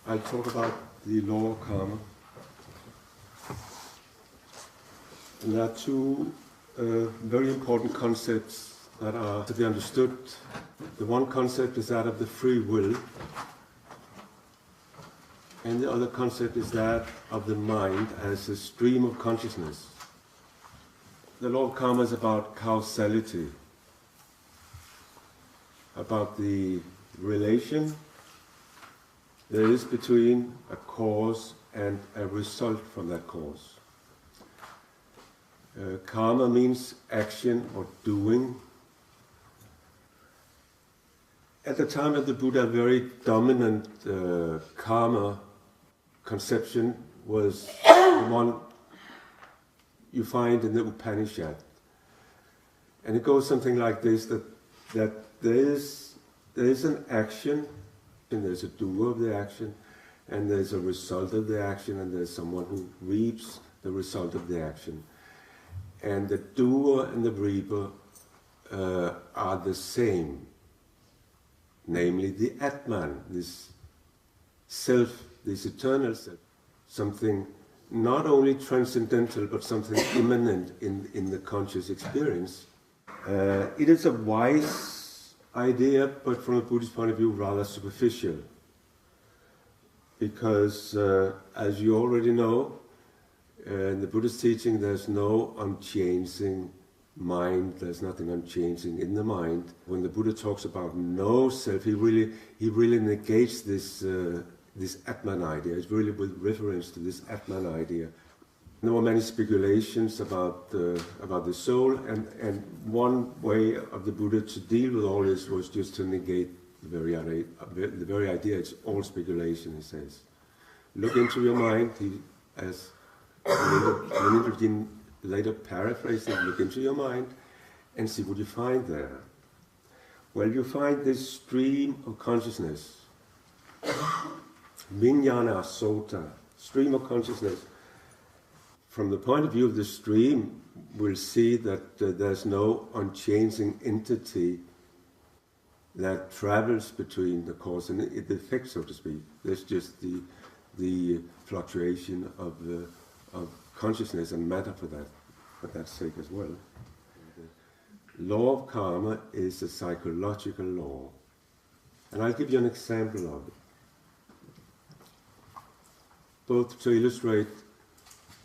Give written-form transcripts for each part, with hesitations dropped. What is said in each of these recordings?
I'll talk about the law of karma. And there are two very important concepts that are to be understood. The one concept is that of the free will, and the other concept is that of the mind as a stream of consciousness. The law of karma is about causality, about the relation there is between a cause and a result from that cause. Karma means action or doing. At the time of the Buddha, a very dominant karma conception was the one you find in the Upanishad. And it goes something like this, that there is an action, and there's a doer of the action, and there's a result of the action, and there's someone who reaps the result of the action. And the doer and the reaper are the same, namely the Atman, this self, this eternal self, something not only transcendental but something immanent in the conscious experience. It is a wise idea, but from a Buddhist point of view, rather superficial. Because, as you already know, in the Buddhist teaching, there's no unchanging mind, there's nothing unchanging in the mind. When the Buddha talks about no self, he really negates this Atman idea. It's really with reference to this Atman idea. There were many speculations about the soul, and one way of the Buddha to deal with all this was just to negate the very idea. It's all speculation, he says. Look into your mind, as Lenin later paraphrased it, look into your mind and see what you find there. Well, you find this stream of consciousness, Vijnana Sota, stream of consciousness. From the point of view of the stream, we'll see that there's no unchanging entity that travels between the cause and the effect, so to speak. There's just the fluctuation of consciousness and matter for that sake as well. The law of karma is a psychological law. And I'll give you an example of it, both to illustrate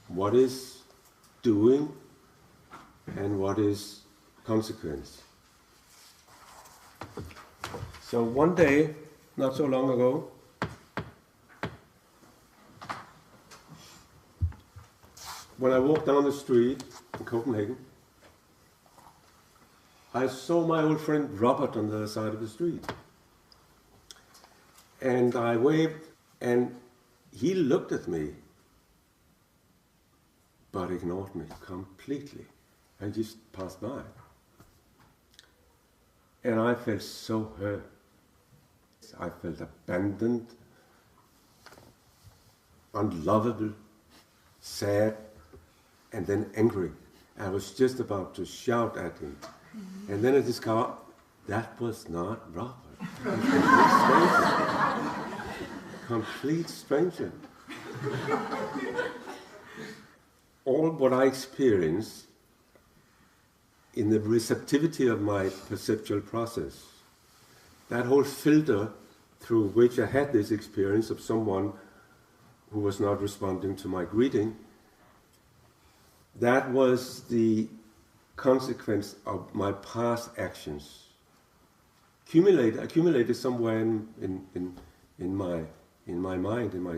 what is doing and what is consequence. So one day, not so long ago, when I walked down the street in Copenhagen, I saw my old friend Robert on the other side of the street. And I waved, and he looked at me, but ignored me completely, and just passed by. And I felt so hurt. I felt abandoned, unlovable, sad, and then angry. I was just about to shout at him. Mm-hmm. And then I discovered that was not Robert. Complete stranger. All what I experience in the receptivity of my perceptual process, that whole filter through which I had this experience of someone who was not responding to my greeting, that was the consequence of my past actions, accumulated somewhere in my mind, in my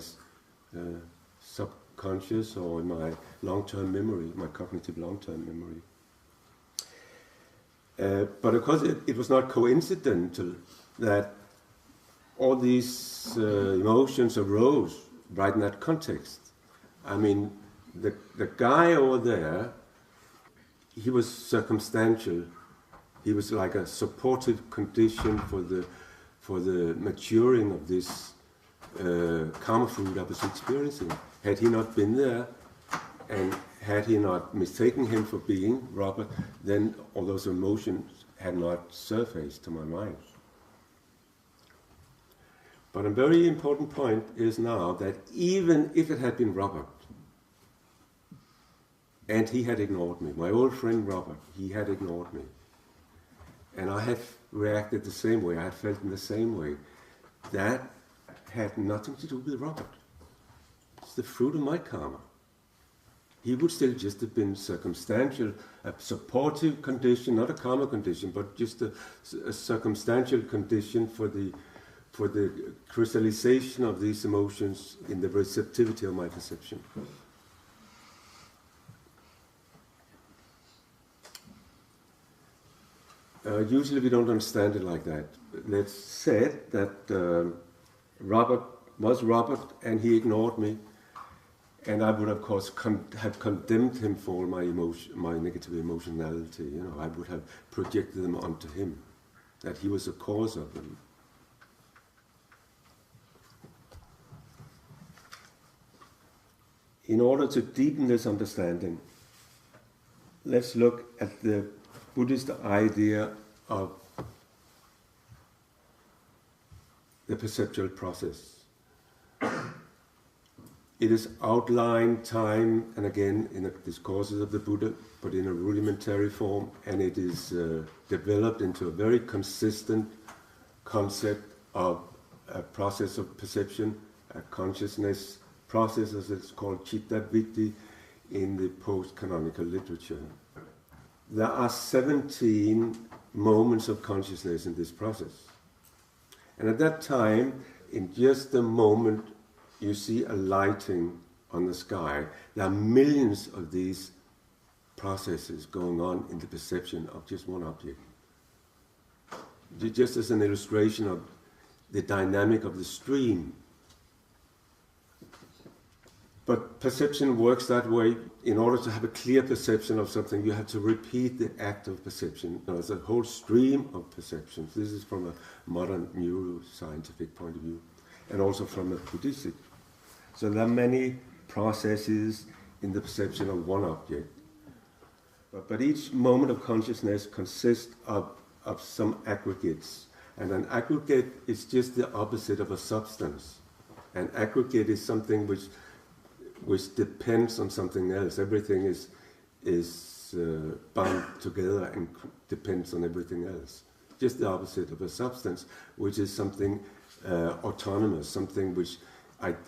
subconscious, or in my long-term memory, my cognitive long-term memory. But of course it was not coincidental that all these emotions arose right in that context. I mean, the guy over there, he was circumstantial. He was like a supportive condition for the maturing of this karma fruit I was experiencing. Had he not been there, and had he not mistaken him for being Robert, then all those emotions had not surfaced to my mind. But a very important point is now that even if it had been Robert, and he had ignored me, my old friend Robert, he had ignored me, and I had reacted the same way, I had felt in the same way, that had nothing to do with Robert. It's the fruit of my karma. He would still just have been circumstantial, a supportive condition, not a karma condition, but just a circumstantial condition for the crystallization of these emotions in the receptivity of my perception. Usually we don't understand it like that. Let's say that Robert was Robert and he ignored me, and I would of course have condemned him for all my negative emotionality. You know, I would have projected them onto him, that he was the cause of them. In order to deepen this understanding, let's look at the Buddhist idea of the perceptual process. It is outlined time and again in the discourses of the Buddha, but in a rudimentary form, and it is developed into a very consistent concept of a process of perception, a consciousness process, as it's called, citta vritti, in the post-canonical literature. There are 17 moments of consciousness in this process. And at that time, in just a moment, you see a lighting on the sky. There are millions of these processes going on in the perception of just one object. Just as an illustration of the dynamic of the stream. But perception works that way. In order to have a clear perception of something, you have to repeat the act of perception. There's a whole stream of perceptions. This is from a modern neuroscientific point of view, and also from a Buddhistic. So there are many processes in the perception of one object. But each moment of consciousness consists of some aggregates. And an aggregate is just the opposite of a substance. An aggregate is something which depends on something else. Everything is bound together and depends on everything else. Just the opposite of a substance, which is something autonomous, something which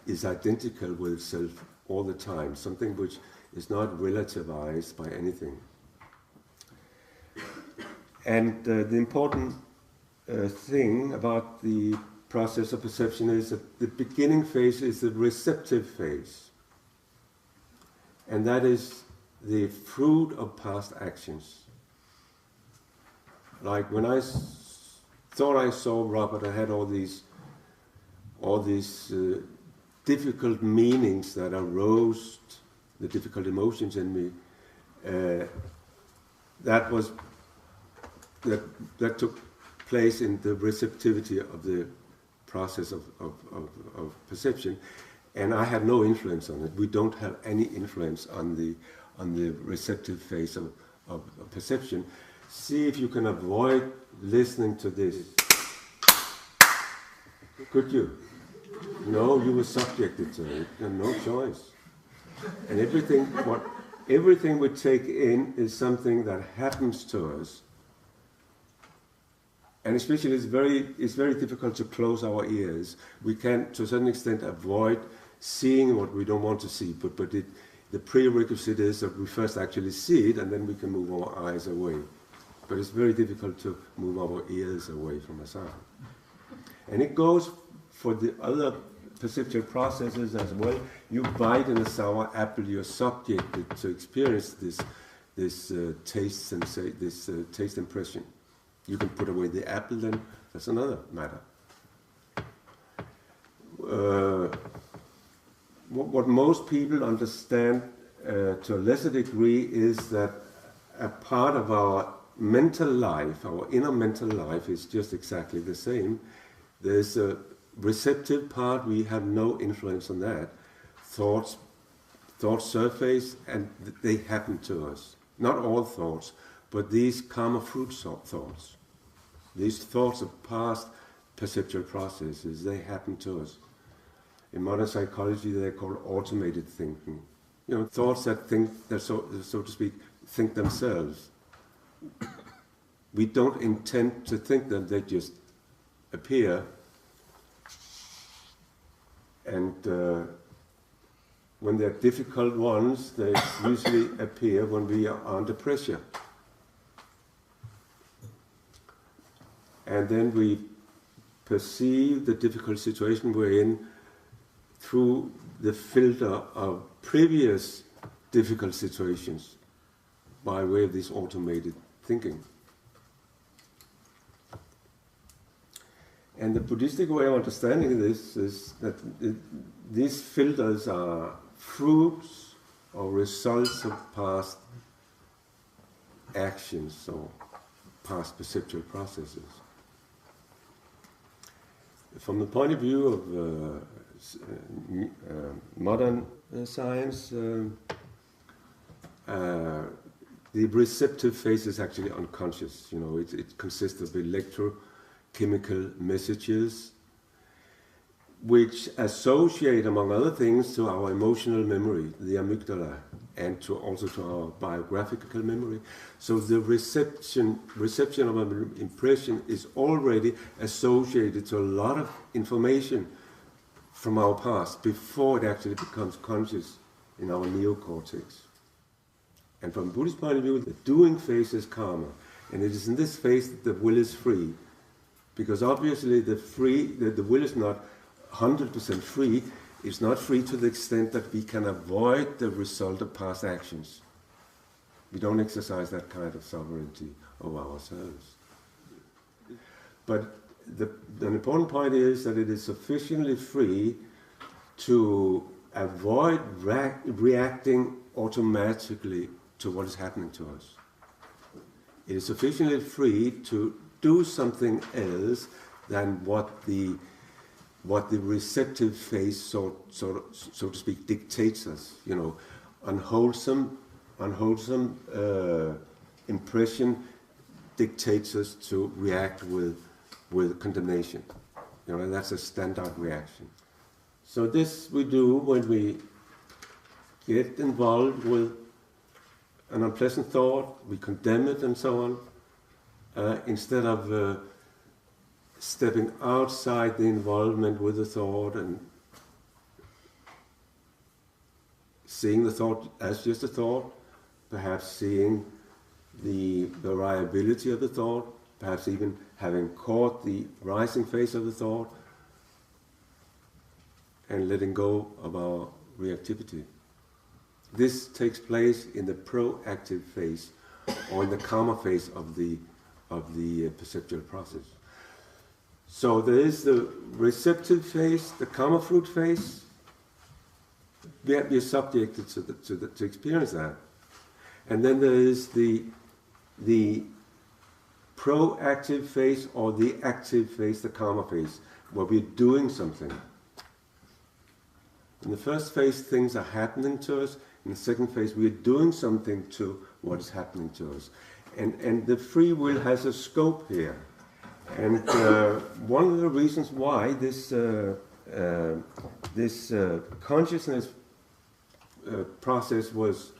is identical with itself all the time, something which is not relativized by anything. And the important thing about the process of perception is that the beginning phase is the receptive phase. And that is the fruit of past actions. Like when I thought I saw Robert, I had all these difficult meanings that arose, the difficult emotions in me. That took place in the receptivity of the process of perception. And I had no influence on it. We don't have any influence on the receptive phase of perception. See if you can avoid listening to this. Could you? No, you were subjected to it, and no choice. And everything we take in is something that happens to us. And especially it's very difficult to close our ears. We can, to a certain extent, avoid seeing what we don't want to see, but the prerequisite is that we first actually see it, and then we can move our eyes away. But it's very difficult to move our ears away from a sound. And it goes for the other perceptual processes as well. You bite in a sour apple, you're subjected to experience this taste and this taste impression. You can put away the apple, then that's another matter. What most people understand to a lesser degree is that a part of our mental life, our inner mental life, is just exactly the same. There's a receptive part, we have no influence on that. Thoughts surface and they happen to us. Not all thoughts, but these karma fruit thoughts. These thoughts of past perceptual processes, they happen to us. In modern psychology, they're called automated thinking. You know, thoughts that think, that so to speak, think themselves. We don't intend to think them, they just appear. And when they're difficult ones, they usually appear when we are under pressure. And then we perceive the difficult situation we're in through the filter of previous difficult situations by way of this automated thinking. And the Buddhistic way of understanding this is that these filters are fruits or results of past actions or past perceptual processes. From the point of view of modern science, the receptive phase is actually unconscious. You know, it consists of electrochemical messages which associate, among other things, to our emotional memory, the amygdala, and also to our biographical memory. So the reception of an impression is already associated to a lot of information from our past before it actually becomes conscious in our neocortex. And from Buddhist point of view, the doing phase is karma, and it is in this phase that the will is free, because obviously the will is not 100% free. It's not free to the extent that we can avoid the result of past actions. We don't exercise that kind of sovereignty over ourselves. But the important point is that it is sufficiently free to avoid reacting automatically to what is happening to us. It is sufficiently free to do something else than what the receptive phase, so to speak, dictates us. You know, unwholesome impression dictates us to react with condemnation. You know, and that's a standard reaction. So this we do when we get involved with an unpleasant thought, we condemn it and so on, instead of stepping outside the involvement with the thought and seeing the thought as just a thought, perhaps seeing the variability of the thought, perhaps even having caught the rising phase of the thought, and letting go of our reactivity. This takes place in the proactive phase, or in the karma phase of the perceptual process. So there is the receptive phase, the karma fruit phase. We are subjected to experience that. And then there is the proactive phase, or the active phase, the karma phase, where we're doing something. In the first phase, things are happening to us. In the second phase, we're doing something to what is happening to us. And the free will has a scope here. And one of the reasons why this this consciousness process was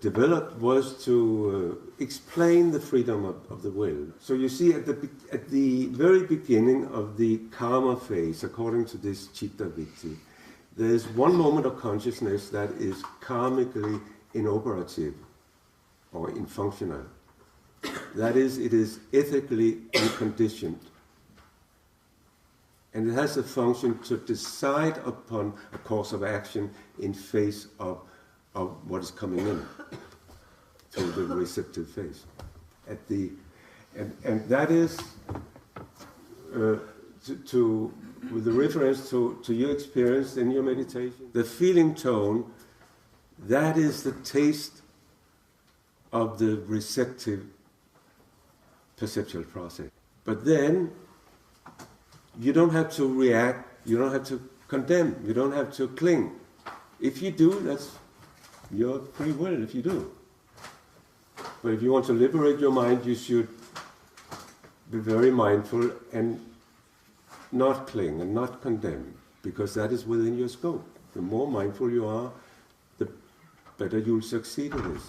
developed was to explain the freedom of the will. So you see, at the very beginning of the karma phase, according to this citta vitti, there is one moment of consciousness that is karmically inoperative or infunctional. That is, it is ethically unconditioned. And it has a function to decide upon a course of action in face of what is coming in to the receptive phase. And that is with the reference to your experience in your meditation. The feeling tone, that is the taste of the receptive perceptual process. But then you don't have to react, you don't have to condemn, you don't have to cling. If you do, that's your free will if you do. But if you want to liberate your mind, you should be very mindful and not cling and not condemn, because that is within your scope. The more mindful you are, the better you'll succeed in this.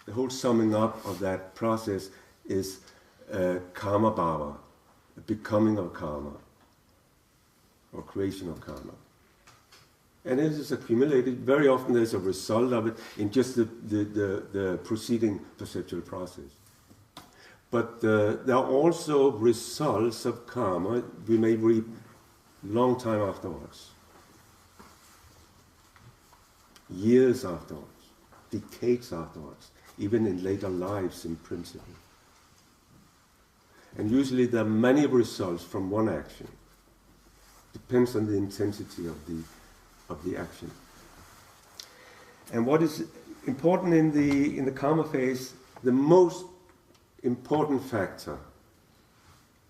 The whole summing up of that process is karma bhava, the becoming of karma, or creation of karma. And it is accumulated. Very often there's a result of it in just the preceding perceptual process. But there are also results of karma we may reap long time afterwards. Years afterwards, decades afterwards, even in later lives in principle. And usually there are many results from one action. Depends on the intensity of the action. And what is important in the karma phase, the most important factor,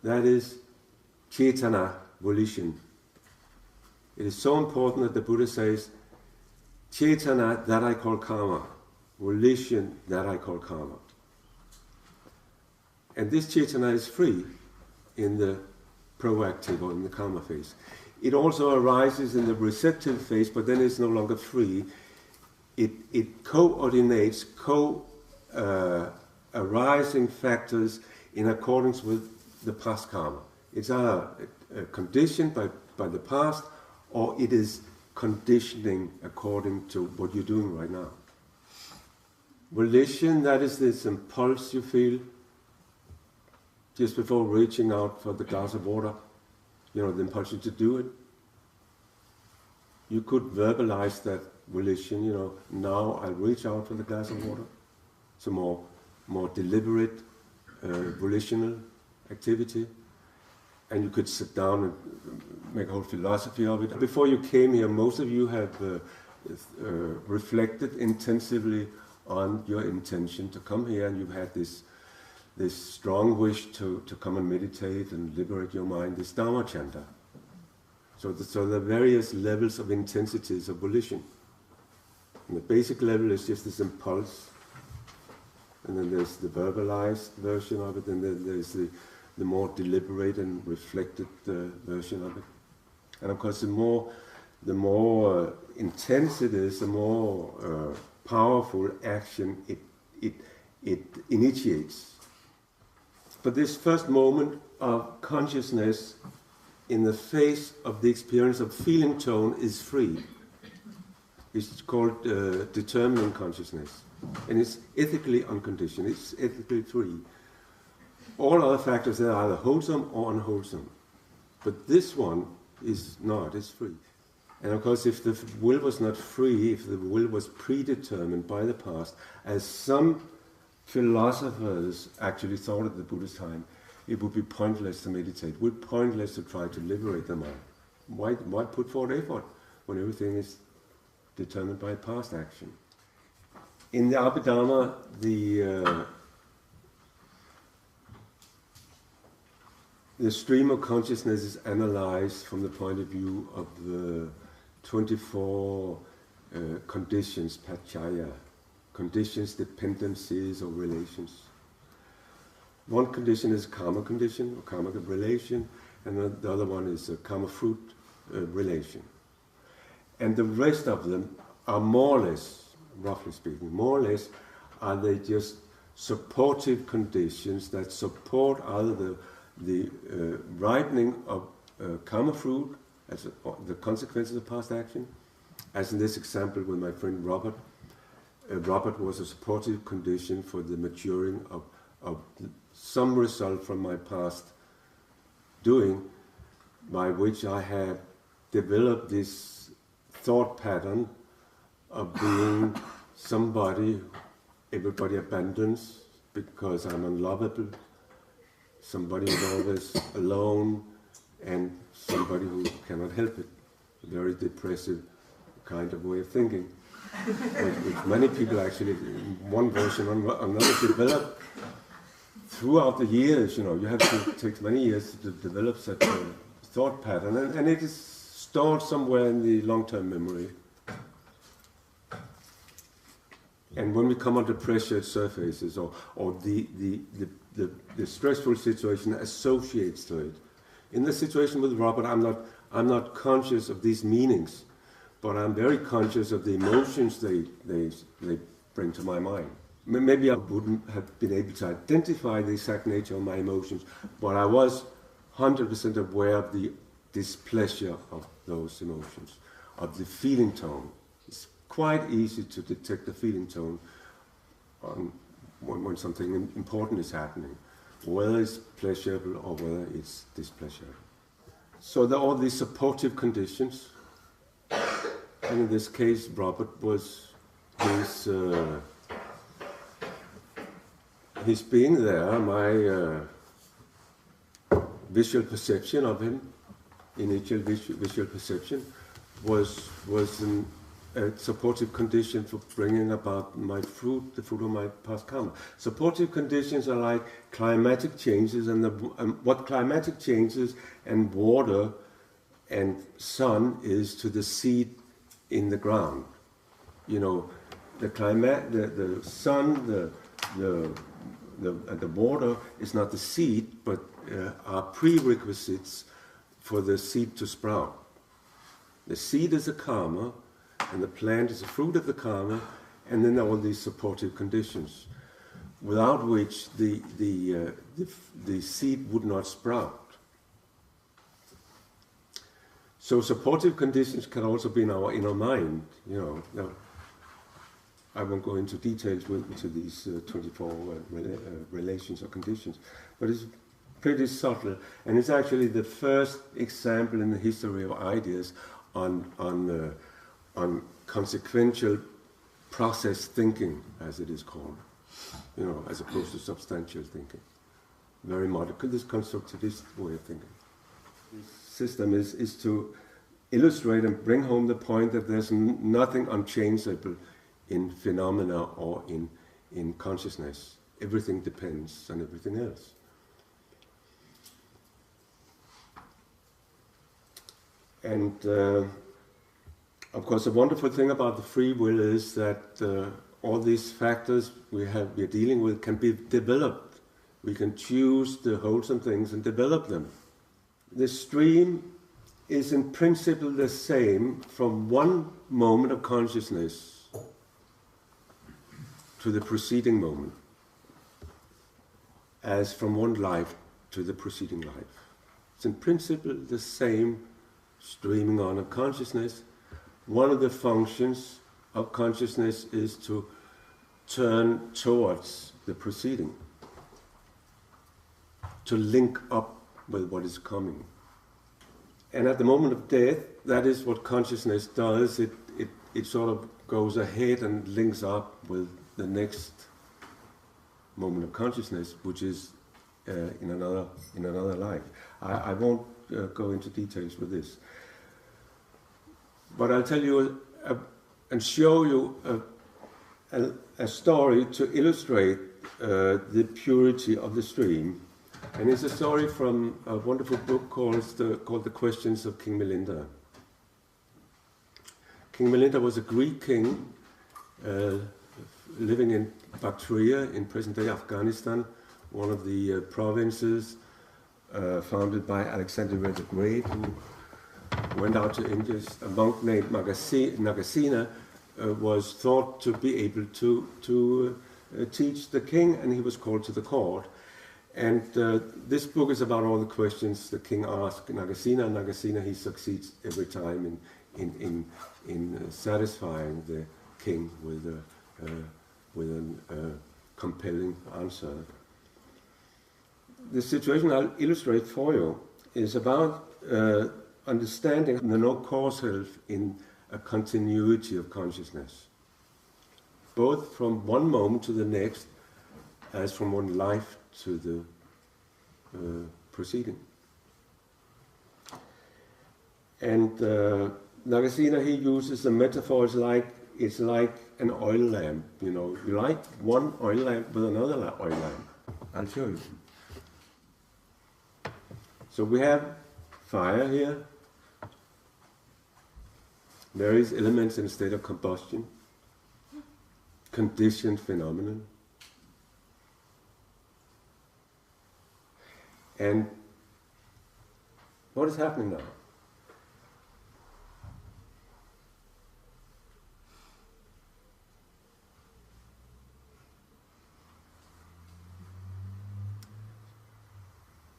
that is cetana, volition. It is so important that the Buddha says, cetana, that I call karma, volition, that I call karma. And this cetana is free in the proactive or in the karma phase. It also arises in the receptive phase, but then it's no longer free. It coordinates, arising factors in accordance with the past karma. It's either conditioned by the past, or it is conditioning according to what you're doing right now. Volition, that is this impulse you feel just before reaching out for the glass of water. The impulsion to do it. You could verbalize that volition, now I'll reach out for the glass of water. It's a more deliberate, volitional activity. And you could sit down and make a whole philosophy of it. Before you came here, most of you have reflected intensively on your intention to come here, and you've had this strong wish to come and meditate and liberate your mind, this Dharma Chanta. So there are various levels of intensities of volition. And the basic level is just this impulse, and then there's the verbalized version of it, and then there's the more deliberate and reflected version of it. And of course, the more intense it is, the more powerful action it initiates. But this first moment of consciousness in the face of the experience of feeling tone is free. It's called determining consciousness. And it's ethically unconditioned, it's ethically free. All other factors are either wholesome or unwholesome. But this one is not, it's free. And of course, if the will was not free, if the will was predetermined by the past, as some philosophers actually thought at the Buddha's time, it would be pointless to meditate, it would be pointless to try to liberate the mind. Why put forth effort when everything is determined by past action? In the Abhidharma, the stream of consciousness is analyzed from the point of view of the 24 conditions, pachaya, conditions, dependencies, or relations. One condition is karma condition, or karmic relation, and the other one is a karma-fruit relation. And the rest of them are more or less, roughly speaking, more or less, are they just supportive conditions that support either the ripening of karma fruit as the consequences of past action, as in this example with my friend Robert. Robert was a supportive condition for the maturing of some result from my past doing, by which I have developed this thought pattern of being somebody everybody abandons because I'm unlovable, somebody who's always alone, and somebody who cannot help it. A very depressive kind of way of thinking, which many people actually, in one version or another, develop throughout the years. You know, you have to take many years to develop such a thought pattern, and it is stored somewhere in the long-term memory. And when we come under pressure, it surfaces, or the stressful situation associates to it. In the situation with Robert, I'm not conscious of these meanings, but I'm very conscious of the emotions they bring to my mind. Maybe I wouldn't have been able to identify the exact nature of my emotions, but I was 100% aware of the displeasure of those emotions, of the feeling tone. It's quite easy to detect the feeling tone when something important is happening, whether it's pleasurable or whether it's displeasure. So there are all these supportive conditions, and in this case Robert was his being there, my visual perception of him, initial visual perception, was a supportive condition for bringing about my fruit, the fruit of my past karma. Supportive conditions are like climatic changes, and what climatic changes and water and sun is to the seed in the ground. You know, the climate, the sun, the water is not the seed, but are prerequisites for the seed to sprout. The seed is a karma, and the plant is a fruit of the karma, and then there are all these supportive conditions, without which the seed would not sprout. So supportive conditions can also be in our inner mind. You know, now, I won't go into details into these 24 relations or conditions, but it's pretty subtle, and it's actually the first example in the history of ideas on consequential process thinking, as it is called, you know, as opposed to substantial thinking. Very modern, this constructivist way of thinking. This system is to illustrate and bring home the point that there's nothing unchangeable in phenomena or in consciousness. Everything depends on everything else. And of course, the wonderful thing about the free will is that all these factors we're dealing with can be developed. We can choose the wholesome things and develop them. The stream is in principle the same from one moment of consciousness to the preceding moment, as from one life to the preceding life. It's in principle the same streaming on of consciousness. One of the functions of consciousness is to turn towards the preceding, to link up with what is coming. And at the moment of death, that is what consciousness does. It sort of goes ahead and links up with the next moment of consciousness, which is in another life. I won't go into details with this, but I'll tell you and show you a story to illustrate the purity of the stream. And it's a story from a wonderful book called The Questions of King Milinda. King Milinda was a Greek king living in Bactria in present-day Afghanistan, one of the provinces founded by Alexander the Great, who went out to India. A monk named Nagasena was thought to be able to teach the king, and he was called to the court. And this book is about all the questions the king asked Nagasena. And Nagasena, he succeeds every time in satisfying the king with a compelling answer. The situation I'll illustrate for you is about understanding the no causal in a continuity of consciousness, both from one moment to the next, as from one life to the preceding. And Nagasena, he uses a metaphor, it's like an oil lamp, you know. You light one oil lamp with another oil lamp. I'll show you. So we have fire here, various elements in a state of combustion, conditioned phenomenon. And what is happening now?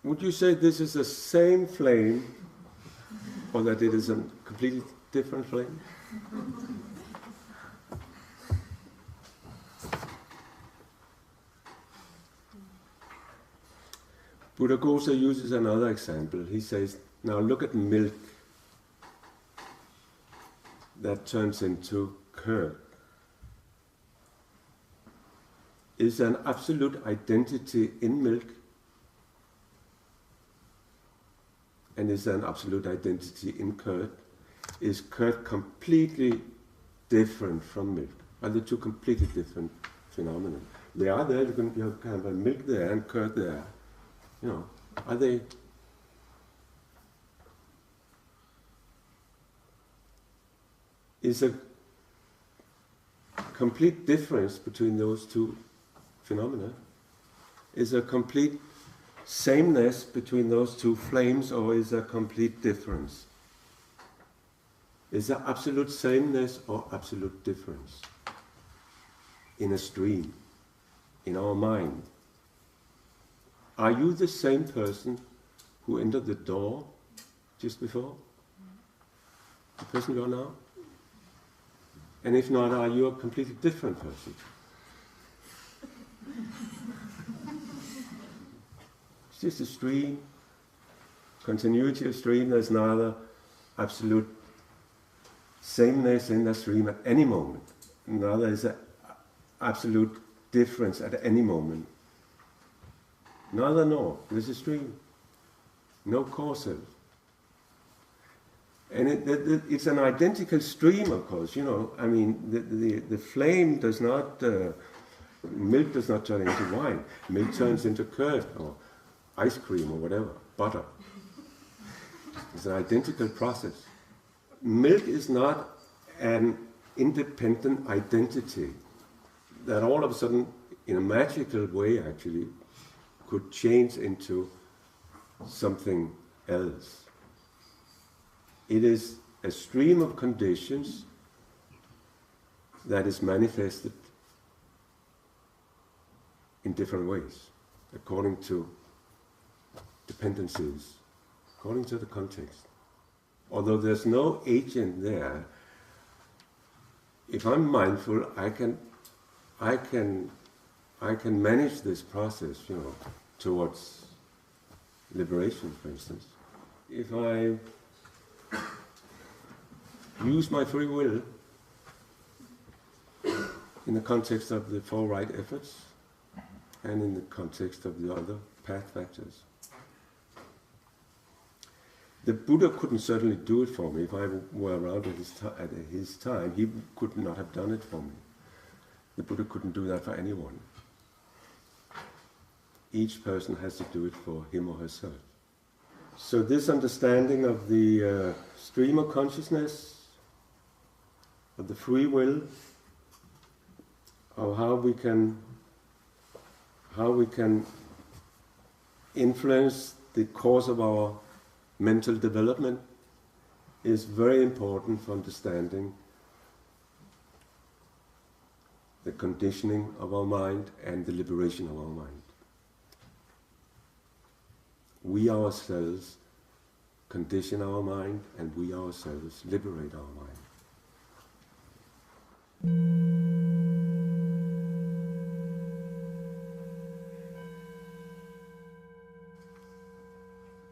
Would you say this is the same flame, or that it is a completely different flame? Buddha Goldstein uses another example. He says, now look at milk that turns into curd. Is there an absolute identity in milk? And is there an absolute identity in curd? Is curd completely different from milk? Are they two completely different phenomena? They are there, you can have milk there and curd there. You know, are they? Is a complete difference between those two phenomena? Is a complete sameness between those two flames, or is there complete difference? Is there absolute sameness or absolute difference? In a stream, in our mind. Are you the same person who entered the door just before? The person you are now? And if not, are you a completely different person? It's just a stream, continuity of stream. There's neither absolute sameness in the stream at any moment, neither is an absolute difference at any moment. Neither nor. There's a stream. No causal. And it's an identical stream, of course, you know. I mean, the flame does not, milk does not turn into wine. Milk turns into curd or ice cream or whatever, butter. It's an identical process. Milk is not an independent identity that all of a sudden, in a magical way actually, could change into something else. It is a stream of conditions that is manifested in different ways, according to dependencies, according to the context. Although there's no agent there, if I'm mindful, I can manage this process, you know, towards liberation, for instance. If I use my free will in the context of the four right efforts and in the context of the other path factors. The Buddha couldn't certainly do it for me. If I were around at his time, he could not have done it for me. The Buddha couldn't do that for anyone. Each person has to do it for him or herself. So this understanding of the stream of consciousness, of the free will, of how we can influence the course of our mental development is very important for understanding the conditioning of our mind and the liberation of our mind. We ourselves condition our mind, and we ourselves liberate our mind.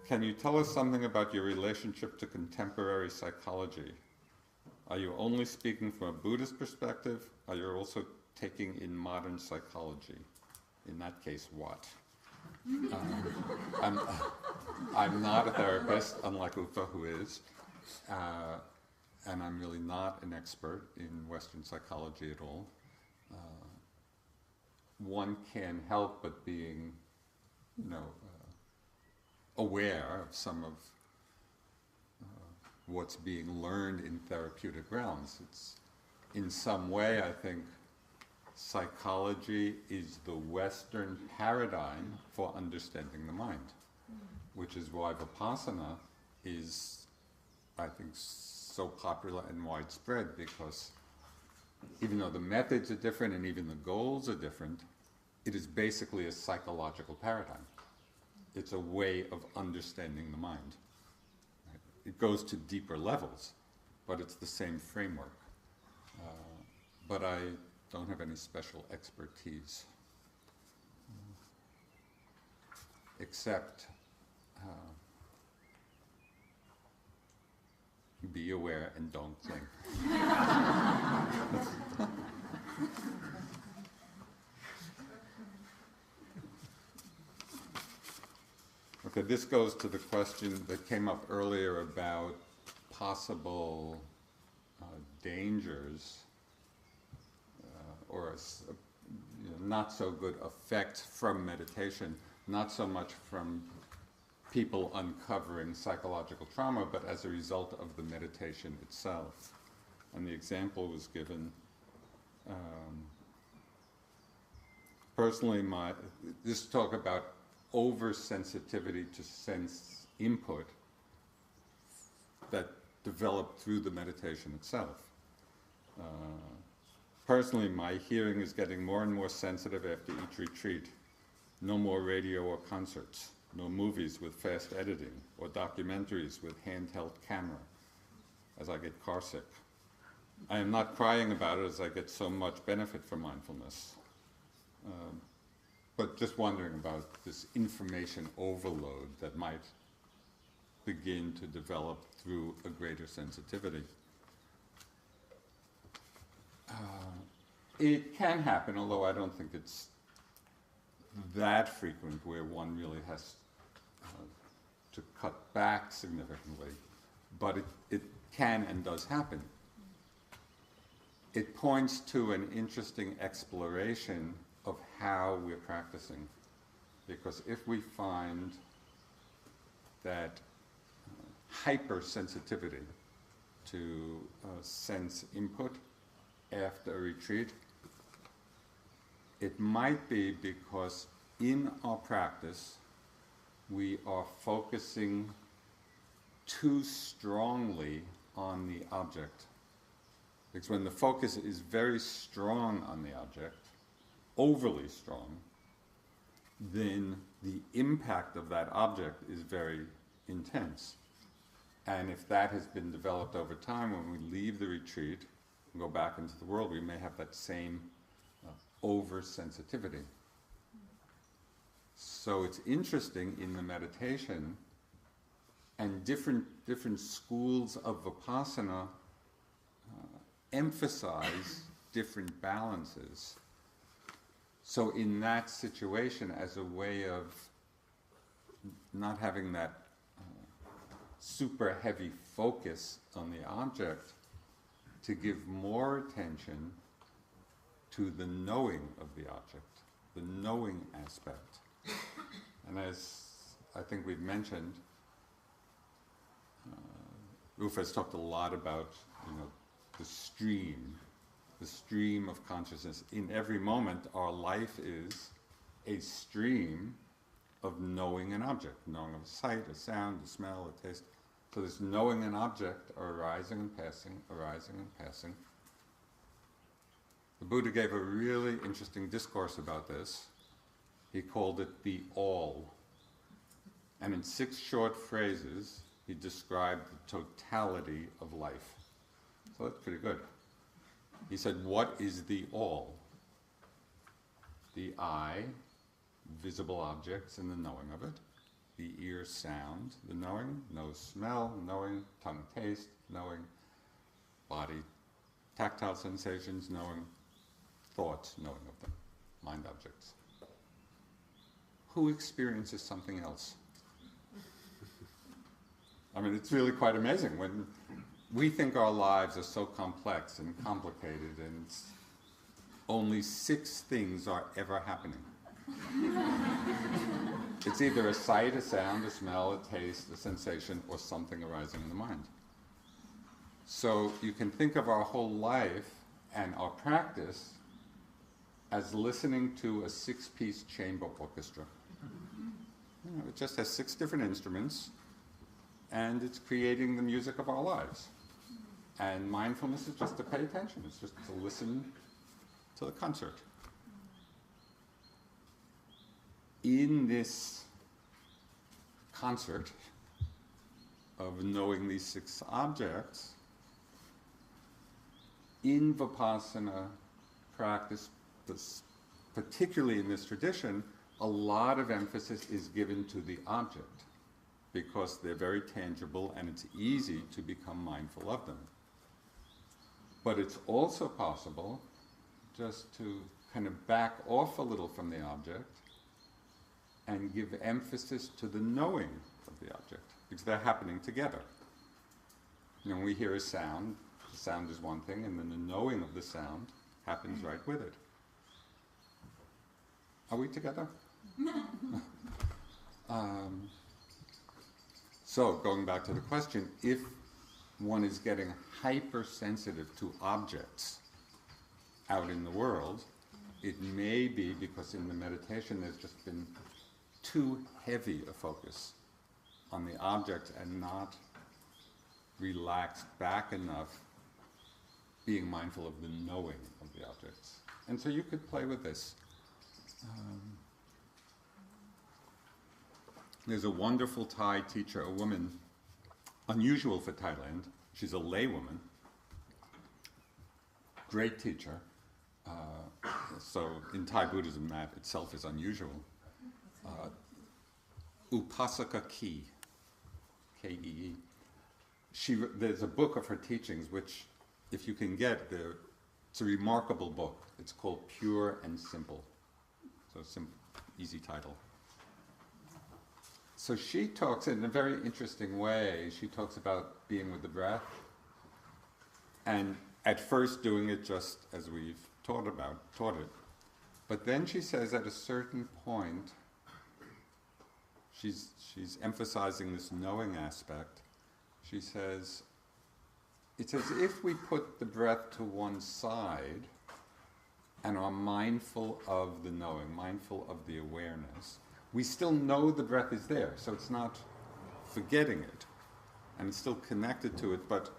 Can you tell us something about your relationship to contemporary psychology? Are you only speaking from a Buddhist perspective? Are you also taking in modern psychology? In that case, what? I'm not a therapist, unlike Uffe, who is, and I'm really not an expert in Western psychology at all. One can't help but being, aware of some of what's being learned in therapeutic realms. It's, in some way, I think, psychology is the Western paradigm for understanding the mind, which is why Vipassana is, I think, so popular and widespread, because even though the methods are different and even the goals are different, it is basically a psychological paradigm. It's a way of understanding the mind. It goes to deeper levels, but it's the same framework. But I don't have any special expertise, except be aware and don't think. Okay, this goes to the question that came up earlier about possible dangers or not so good effect from meditation, not so much from people uncovering psychological trauma, but as a result of the meditation itself. And the example was given, personally, this talk about oversensitivity to sense input that developed through the meditation itself. Personally, my hearing is getting more and more sensitive after each retreat. No more radio or concerts, no movies with fast editing, or documentaries with handheld camera, as I get car sick. I am not crying about it, as I get so much benefit from mindfulness. But just wondering about this information overload that might begin to develop through a greater sensitivity. It can happen, although I don't think it's that frequent where one really has to cut back significantly. But it can and does happen. It points to an interesting exploration of how we're practicing. Because if we find that hypersensitivity to sense input after a retreat, it might be because in our practice we are focusing too strongly on the object. Because when the focus is very strong on the object, overly strong, then the impact of that object is very intense. And if that has been developed over time, when we leave the retreat and go back into the world, we may have that same oversensitivity. So it's interesting in the meditation, and different schools of Vipassana emphasize different balances. So in that situation, as a way of not having that super heavy focus on the object, to give more attention to the knowing of the object, the knowing aspect. And as I think we've mentioned, Uffe has talked a lot about, the stream of consciousness. In every moment, our life is a stream of knowing an object, knowing of a sight, a sound, a smell, a taste. So this knowing an object arising and passing, arising and passing. The Buddha gave a really interesting discourse about this. He called it the all. And in 6 short phrases, he described the totality of life. So that's pretty good. He said, what is the all? The eye, visible objects and the knowing of it. The ear, sound, the knowing. Nose, smell, knowing. Tongue, taste, knowing. Body, tactile sensations, knowing. Thoughts, knowing of them. Mind objects. Who experiences something else? I mean, it's really quite amazing when we think our lives are so complex and complicated and only 6 things are ever happening. It's either a sight, a sound, a smell, a taste, a sensation, or something arising in the mind. So you can think of our whole life and our practice as listening to a 6-piece chamber orchestra. You know, it just has 6 different instruments, and it's creating the music of our lives. And mindfulness is just to pay attention. It's just to listen to the concert. In this concert of knowing these 6 objects, in Vipassana practice, particularly in this tradition, a lot of emphasis is given to the object because they're very tangible and it's easy to become mindful of them. But it's also possible just to kind of back off a little from the object and give emphasis to the knowing of the object, because they're happening together. You know, when we hear a sound, the sound is one thing, and then the knowing of the sound happens right with it. Are we together? So, going back to the question, if one is getting hypersensitive to objects out in the world, it may be because in the meditation there's just been too heavy a focus on the object and not relaxed back enough being mindful of the knowing of the objects. And so you could play with this. There's a wonderful Thai teacher, a woman, unusual for Thailand. She's a laywoman, great teacher. So in Thai Buddhism, that itself is unusual. Upasaka Ki, K-E-E. There's a book of her teachings, which, if you can get, it's a remarkable book. It's called Pure and Simple. So simple, easy title. So she talks in a very interesting way. She talks about being with the breath, and at first doing it just as we've taught it. But then she says at a certain point, she's emphasizing this knowing aspect. She says, it's as if we put the breath to one side and are mindful of the knowing, mindful of the awareness. We still know the breath is there, so it's not forgetting it, and it's still connected to it, but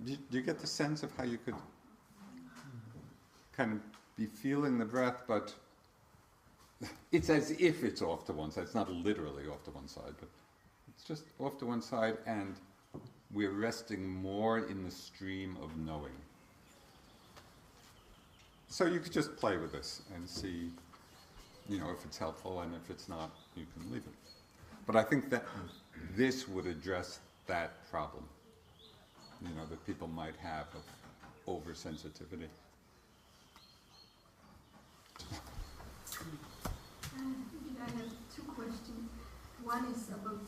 do you get the sense of how you could kind of be feeling the breath, but it's as if it's off to one side. It's not literally off to one side, but it's just off to one side, and we're resting more in the stream of knowing. So you could just play with this and see, if it's helpful, and if it's not, you can leave it. But I think that this would address that problem, that people might have of oversensitivity. I have 2 questions. One is about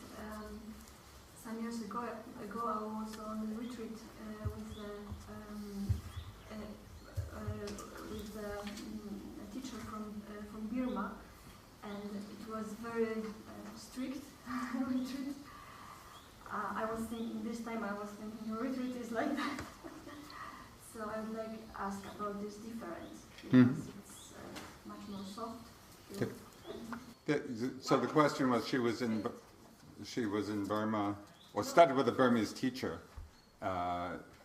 some years ago I was on a retreat with a teacher from Burma, and it was very strict retreat. I was thinking a retreat is like that. So I would like to ask about this difference, because it's much more soft. So the question was, she was in Burma, or studied with a Burmese teacher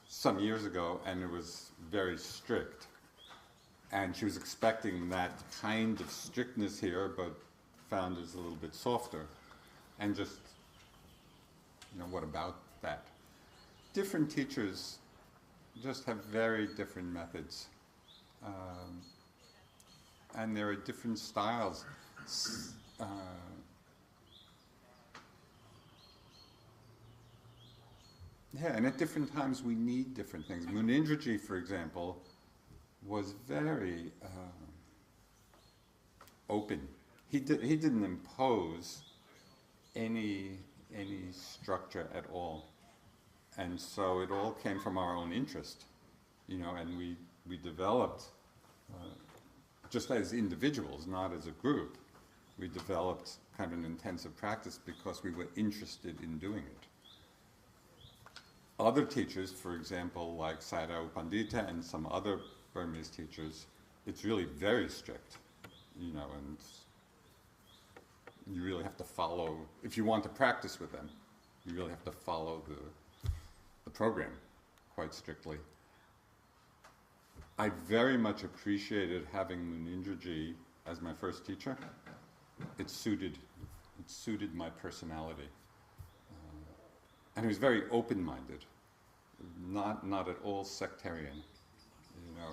some years ago, and it was very strict. And she was expecting that kind of strictness here, but found it's a little bit softer. And just, what about that? Different teachers just have very different methods. And there are different styles. And at different times we need different things. Munindraji, for example, was very open. He didn't impose any structure at all, and so it all came from our own interest, and we developed just as individuals, not as a group. We developed kind of an intensive practice because we were interested in doing it. Other teachers, for example, like Sayadaw U Pandita and some other Burmese teachers, it's really very strict, and you really have to follow, if you want to practice with them, you really have to follow the program quite strictly. I very much appreciated having Munindraji as my first teacher. It suited my personality. And he was very open-minded, not at all sectarian.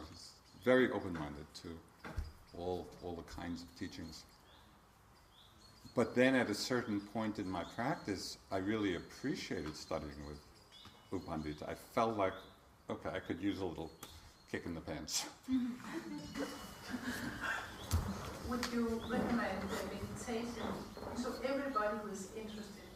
He's very open-minded to all the kinds of teachings. But then at a certain point in my practice, I really appreciated studying with U Pandita. I felt like, okay, I could use a little kick in the pants. Would you recommend meditation to everybody who is interested?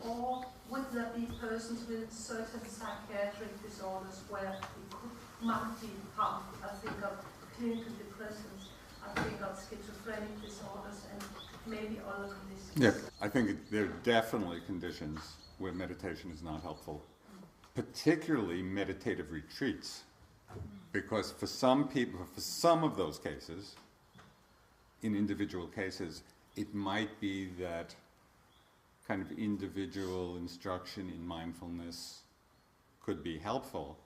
Or would there be persons with certain psychiatric disorders where it might be harmful? I think of clinical depressions, I think of schizophrenic disorders, and maybe other conditions. Yeah, I think there are definitely conditions where meditation is not helpful, particularly meditative retreats, because for some people, for some of those cases, in individual cases, it might be that kind of individual instruction in mindfulness could be helpful,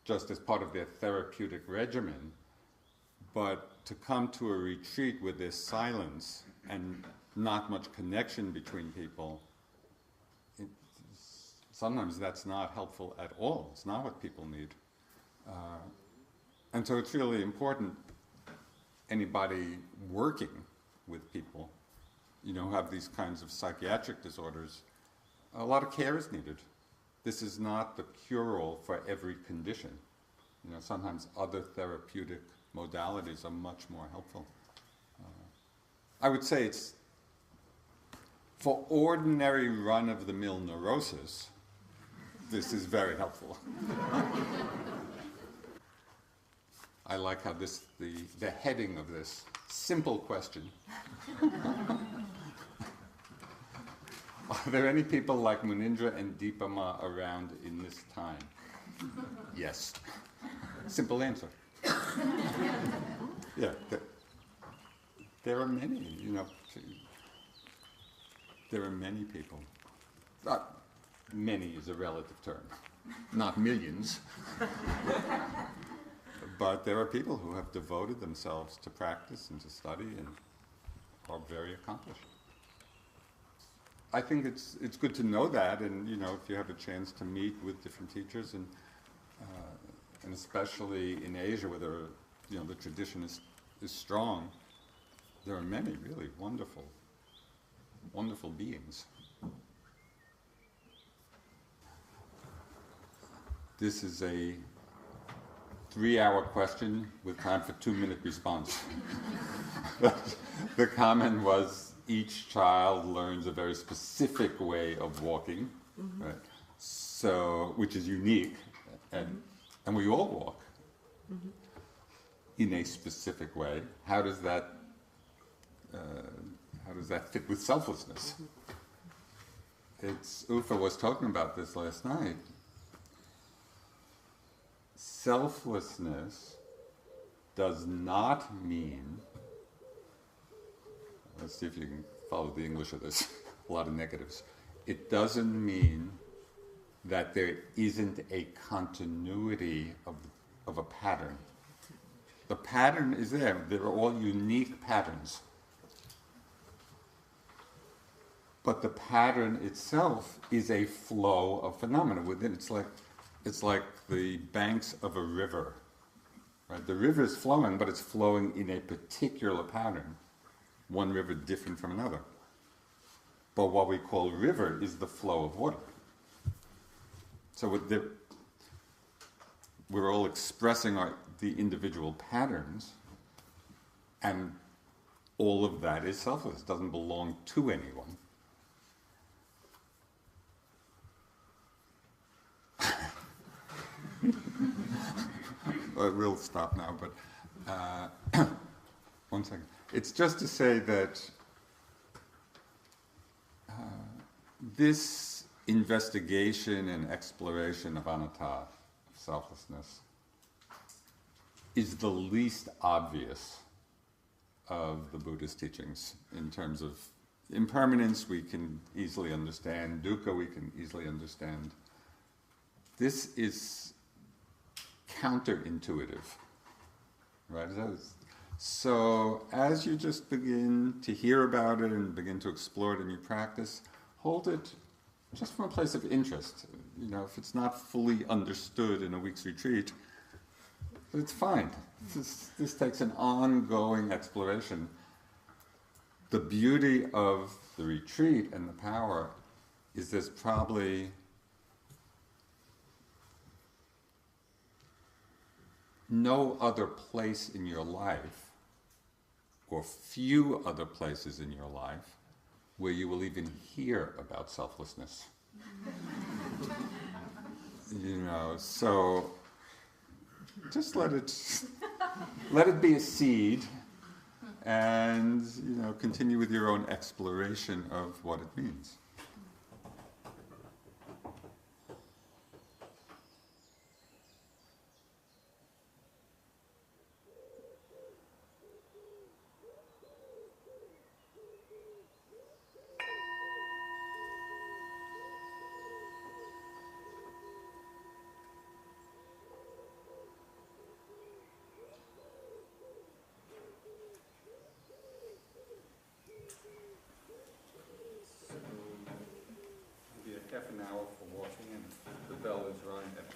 just as part of their therapeutic regimen, but to come to a retreat with this silence and not much connection between people, sometimes that's not helpful at all. It's not what people need. And so it's really important, anybody working with people, who have these kinds of psychiatric disorders, a lot of care is needed. This is not the cure-all for every condition. Sometimes other therapeutic modalities are much more helpful. I would say it's, for ordinary run-of-the-mill neurosis, this is very helpful. I like how the heading of this simple question. Are there any people like Munindra and Deepama around in this time? Yes. Simple answer. Yeah, there are many, there are many people. Many is a relative term, not millions. But there are people who have devoted themselves to practice and to study and are very accomplished. I think it's good to know that, and if you have a chance to meet with different teachers, and especially in Asia where the tradition is strong, there are many really wonderful beings. This is a 3-hour question with time for 2-minute response. The comment was, each child learns a very specific way of walking, right? So, which is unique, and we all walk in a specific way. How does that fit with selflessness? Uffe was talking about this last night. Selflessness does not mean let's see if you can follow the English of this, a lot of negatives. It doesn't mean that there isn't a continuity of a pattern. The pattern is there. They're all unique patterns. But the pattern itself is a flow of phenomena. Within it's like the banks of a river. Right? The river is flowing, but it's flowing in a particular pattern. One river different from another. But what we call river is the flow of water. So we're all expressing the individual patterns, and all of that is selfless. It doesn't belong to anyone. We'll stop now, but one second. It's just to say that this investigation and exploration of anatta, selflessness, is the least obvious of the Buddhist teachings in terms of impermanence. We can easily understand dukkha. We can easily understand. This is counterintuitive, right? So as you just begin to hear about it and begin to explore it in your practice, hold it just from a place of interest. You know, if it's not fully understood in a week's retreat, it's fine. This takes an ongoing exploration. The beauty of the retreat and the power is there's probably no other place in your life, or few other places in your life, where you will even hear about selflessness. You know, so just let it be a seed, and you know, continue with your own exploration of what it means. Half an hour for walking, and the bell is rung at